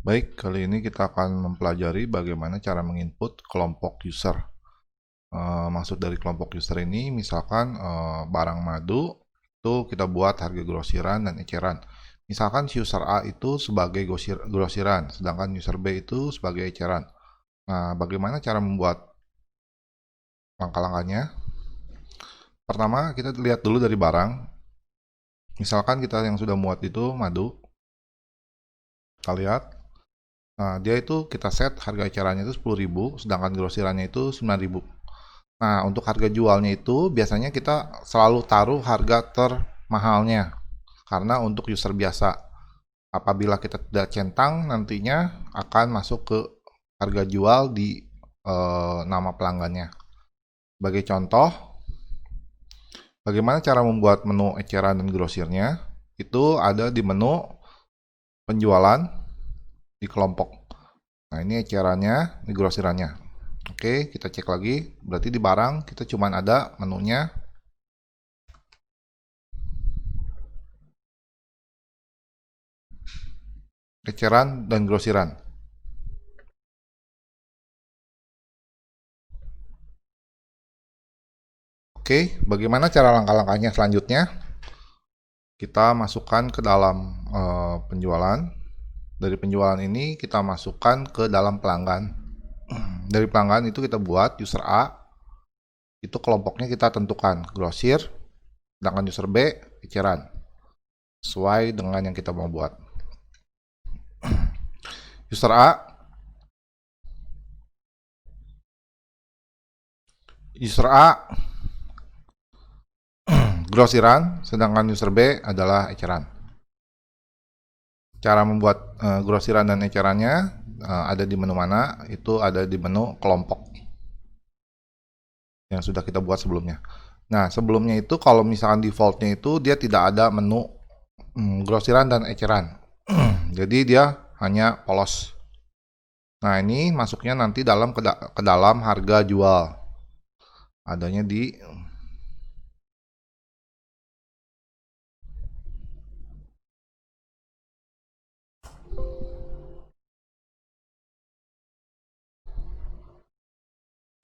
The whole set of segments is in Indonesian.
Baik, kali ini kita akan mempelajari bagaimana cara menginput kelompok user. Maksud dari kelompok user ini, misalkan barang madu itu kita buat harga grosiran dan eceran. Misalkan si user A itu sebagai grosiran, sedangkan user B itu sebagai eceran. Nah, bagaimana cara membuat langkah-langkahnya? Pertama, kita lihat dulu dari barang. Misalkan kita yang sudah muat itu madu, kita lihat. Nah, dia itu kita set harga ecerannya itu 10.000, sedangkan grosirannya itu 9.000. Nah, untuk harga jualnya itu biasanya kita selalu taruh harga termahalnya. Karena untuk user biasa, apabila kita tidak centang, nantinya akan masuk ke harga jual di nama pelanggannya. Sebagai contoh, bagaimana cara membuat menu eceran dan grosirnya? Itu ada di menu penjualan di kelompok. Nah, ini ecerannya, ini grosirannya. Oke, kita cek lagi. Berarti di barang kita cuma ada menunya eceran dan grosiran. Oke, bagaimana cara langkah-langkahnya selanjutnya? Kita masukkan ke dalam penjualan. Dari penjualan ini kita masukkan ke dalam pelanggan. Dari pelanggan itu kita buat user A, itu kelompoknya kita tentukan grosir, sedangkan user B eceran, sesuai dengan yang kita mau buat. User A, grosiran, sedangkan user B adalah eceran. Cara membuat grosiran dan ecerannya ada di menu mana? Itu ada di menu kelompok yang sudah kita buat sebelumnya. Nah, sebelumnya itu kalau misalkan defaultnya itu dia tidak ada menu grosiran dan eceran. Jadi dia hanya polos. Nah, ini masuknya nanti ke dalam harga jual. Adanya di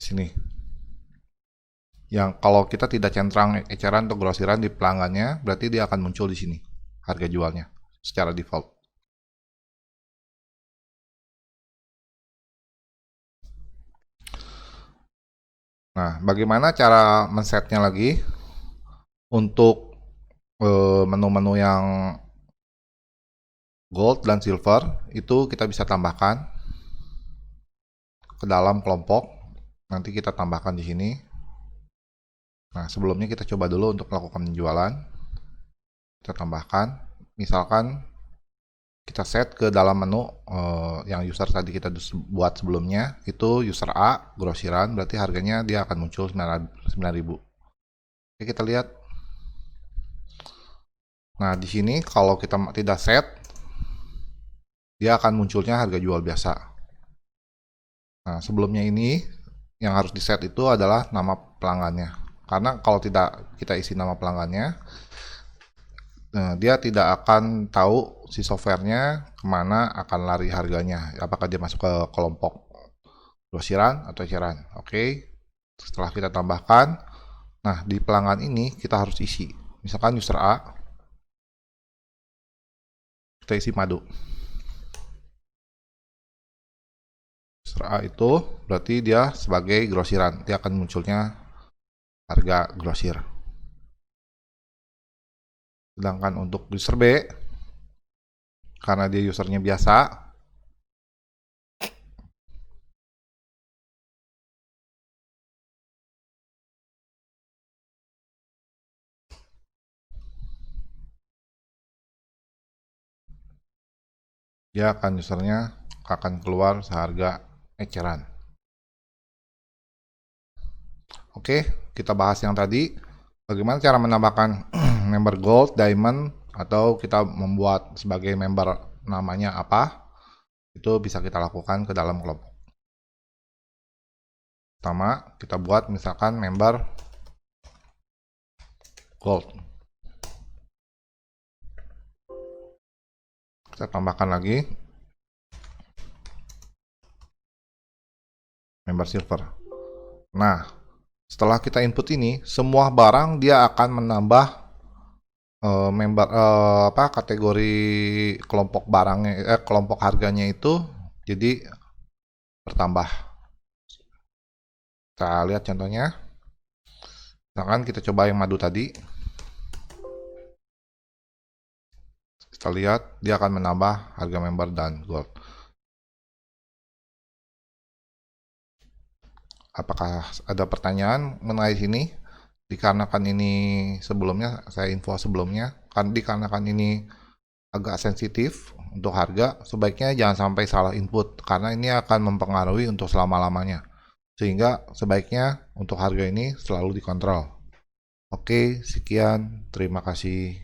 sini. Yang kalau kita tidak centang eceran atau grosiran di pelanggannya, berarti dia akan muncul di sini harga jualnya secara default. Nah, bagaimana cara men-setnya lagi? Untuk menu-menu yang gold dan silver itu kita bisa tambahkan ke dalam kelompok. Nanti kita tambahkan di sini. Nah, sebelumnya kita coba dulu untuk melakukan penjualan. Kita tambahkan, misalkan kita set ke dalam menu yang user tadi kita buat sebelumnya, itu user A, grosiran, berarti harganya dia akan muncul 9.000. Oke, kita lihat. Nah, di sini kalau kita tidak set, dia akan munculnya harga jual biasa. Nah, sebelumnya ini yang harus di set itu adalah nama pelanggannya. Karena kalau tidak kita isi nama pelanggannya, dia tidak akan tahu si softwarenya kemana akan lari harganya. Apakah dia masuk ke kelompok grosiran atau eceran. Oke, setelah kita tambahkan, nah di pelanggan ini kita harus isi. Misalkan user A, kita isi madu. User A itu berarti dia sebagai grosiran. Dia akan munculnya harga grosir. Sedangkan untuk user B, karena dia usernya biasa, dia akan usernya akan keluar seharga eceran. Oke, kita bahas yang tadi. Bagaimana cara menambahkan member gold, diamond, atau kita membuat sebagai member namanya apa? Itu bisa kita lakukan ke dalam kelompok. Pertama, kita buat misalkan member gold. Kita tambahkan lagi member silver. Nah, setelah kita input ini, semua barang dia akan menambah member kategori kelompok barangnya, kelompok harganya itu jadi bertambah. Kita lihat contohnya. Misalkan kita coba yang madu tadi. Kita lihat dia akan menambah harga member dan gold. Apakah ada pertanyaan mengenai sini? Dikarenakan ini sebelumnya, saya info sebelumnya, kan dikarenakan ini agak sensitif untuk harga, sebaiknya jangan sampai salah input, karena ini akan mempengaruhi untuk selama-lamanya. Sehingga sebaiknya untuk harga ini selalu dikontrol. Oke, sekian. Terima kasih.